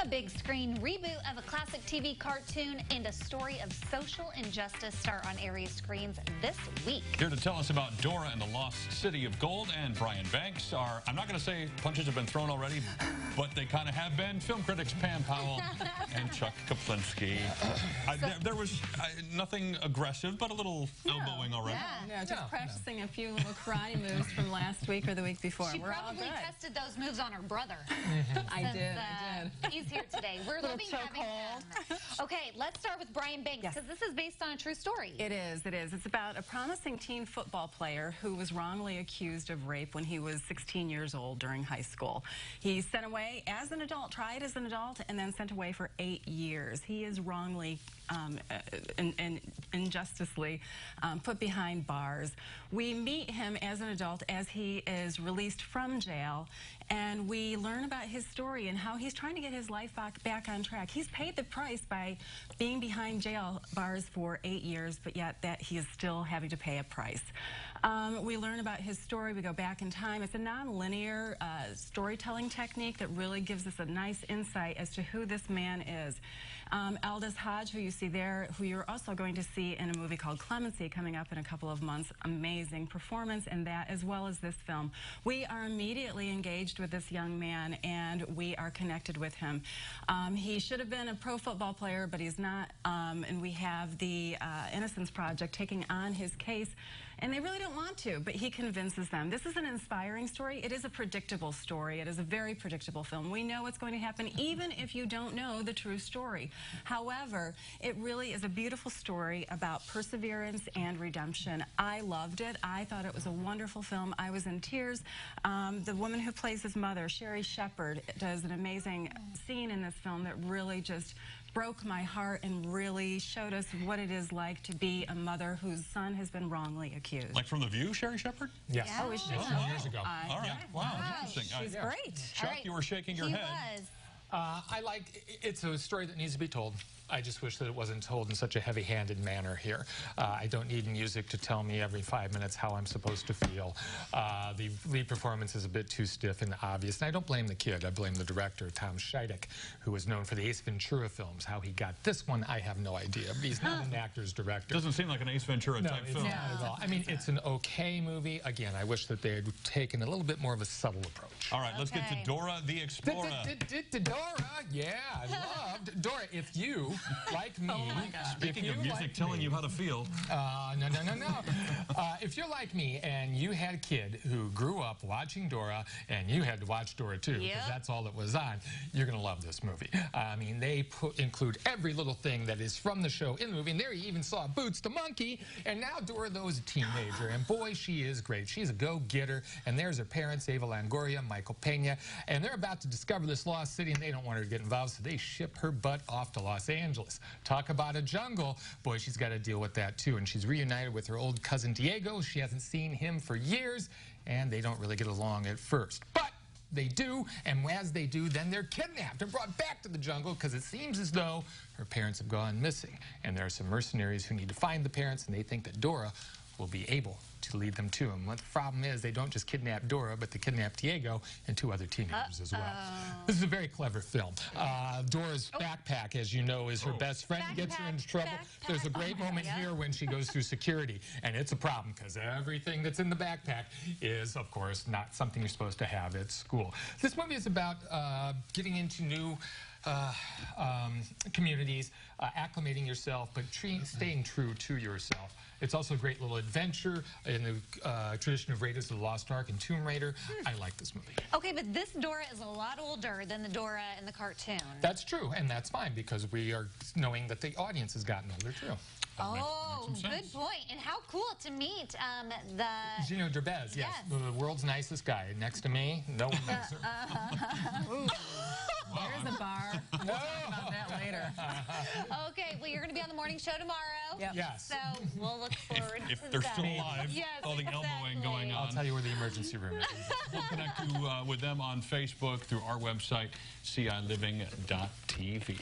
A big screen reboot of a classic TV cartoon and a story of social injustice start on area screens this week. Here to tell us about Dora and the Lost City of Gold and Brian Banks are, I'm not going to say punches have been thrown already, but they kind of have been. Film critics Pam Powell and Chuck Kaplinski. There was nothing aggressive, but a little elbowing already. Yeah, just practicing a few little karate moves from last week or the week before. She We're all probably good. tested those moves on her brother. I did. He's here today. We're loving having him. Okay, let's start with Brian Banks, because this is based on a true story. It is. It's about a promising teen football player who was wrongly accused of rape when he was 16 years old during high school. He's sent away as an adult, tried as an adult, and then sent away for 8 years. He is wrongly and injusticely put behind bars. We meet him as an adult as he is released from jail, and we learn about his story and how he's trying to get his life back on track. He's paid the price by being behind jail bars for 8 years, but yet that he is still having to pay a price. We learn about his story. We go back in time. It's a non-linear storytelling technique that really gives us a nice insight as to who this man is. Aldous Hodge, who you see there, who you're also going to see in a movie called Clemency coming up in a couple of months. Amazing performance in that, as well as this film. We are immediately engaged with this young man, and we are connected with him. He should have been a pro football player, but he's not, and we have the Innocence Project taking on his case, and they really don't want to, but he convinces them. This is an inspiring story. It is a predictable story. It is a very predictable film. We know what's going to happen, even if you don't know the true story. However, it really is a beautiful story about perseverance and redemption. I loved it. I thought it was a wonderful film. I was in tears. The woman who plays his mother, Sherry Shepherd, does an amazing scene in this film that really just broke my heart and really showed us what it is like to be a mother whose son has been wrongly accused. Like from The View, Sherry Shepherd? Yes. Yeah. Oh, is she? Oh, Years ago. All right. Wow. Interesting. She's great. Chuck, you were shaking your head. Was. It's a story that needs to be told. I just wish that it wasn't told in such a heavy-handed manner here. I don't need music to tell me every 5 minutes how I'm supposed to feel. The lead performance is a bit too stiff and obvious, and I don't blame the kid. I blame the director, Tom Scheideck, who was known for the Ace Ventura films. How he got this one, I have no idea. He's not an actor's director. Doesn't seem like an Ace Ventura type film. No, not at all. I mean, it's an okay movie. Again, I wish that they had taken a little bit more of a subtle approach. All right, let's get to Dora the Explorer. Dora, yeah, I loved Dora. If you, like me, Speaking of music telling you how to feel. No. If you're like me and you had a kid who grew up watching Dora and you had to watch Dora too, because that's all that was on, you're going to love this movie. I mean, they include every little thing that is from the show in the movie, and there you even saw Boots the monkey, and now Dora, though, is a teenager, and boy, she is great. She's a go-getter, and there's her parents, Eva Longoria, Michael Pena, and they're about to discover this lost city, and they don't want her to get involved, so they ship her butt off to Los Angeles. Talk about a jungle. Boy, she's got to deal with that, too, and she's reunited with her old cousin Diego. She hasn't seen him for years, and they don't really get along at first. But they do, and as they do, then they're kidnapped and brought back to the jungle because it seems as though her parents have gone missing. And there are some mercenaries who need to find the parents, and they think that Dora will be able to lead them to him. What the problem is, they don't just kidnap Dora, but they kidnap Diego and 2 other teenagers as well. This is a very clever film. Dora's backpack, as you know, is her best friend. Gets her into trouble. There's a great moment here when she goes through security, and it's a problem because everything that's in the backpack is, of course, not something you're supposed to have at school. This movie is about getting into new communities, acclimating yourself, but staying true to yourself. It's also a great little adventure in the tradition of Raiders of the Lost Ark and Tomb Raider. I like this movie. Okay, but this Dora is a lot older than the Dora in the cartoon. That's true, and that's fine because we are knowing that the audience has gotten older too. Oh, good point. And how cool to meet Gino Derbez, yes, the world's nicest guy. Next to me, no one nicer. There's a bar. We'll talk about that later. Okay, well, you're going to be on the morning show tomorrow. Yep. Yes. So we'll look forward to If they're still alive, yes, all the elbowing going on. I'll tell you where the emergency room is. We'll connect you with them on Facebook through our website, ciLiving.tv.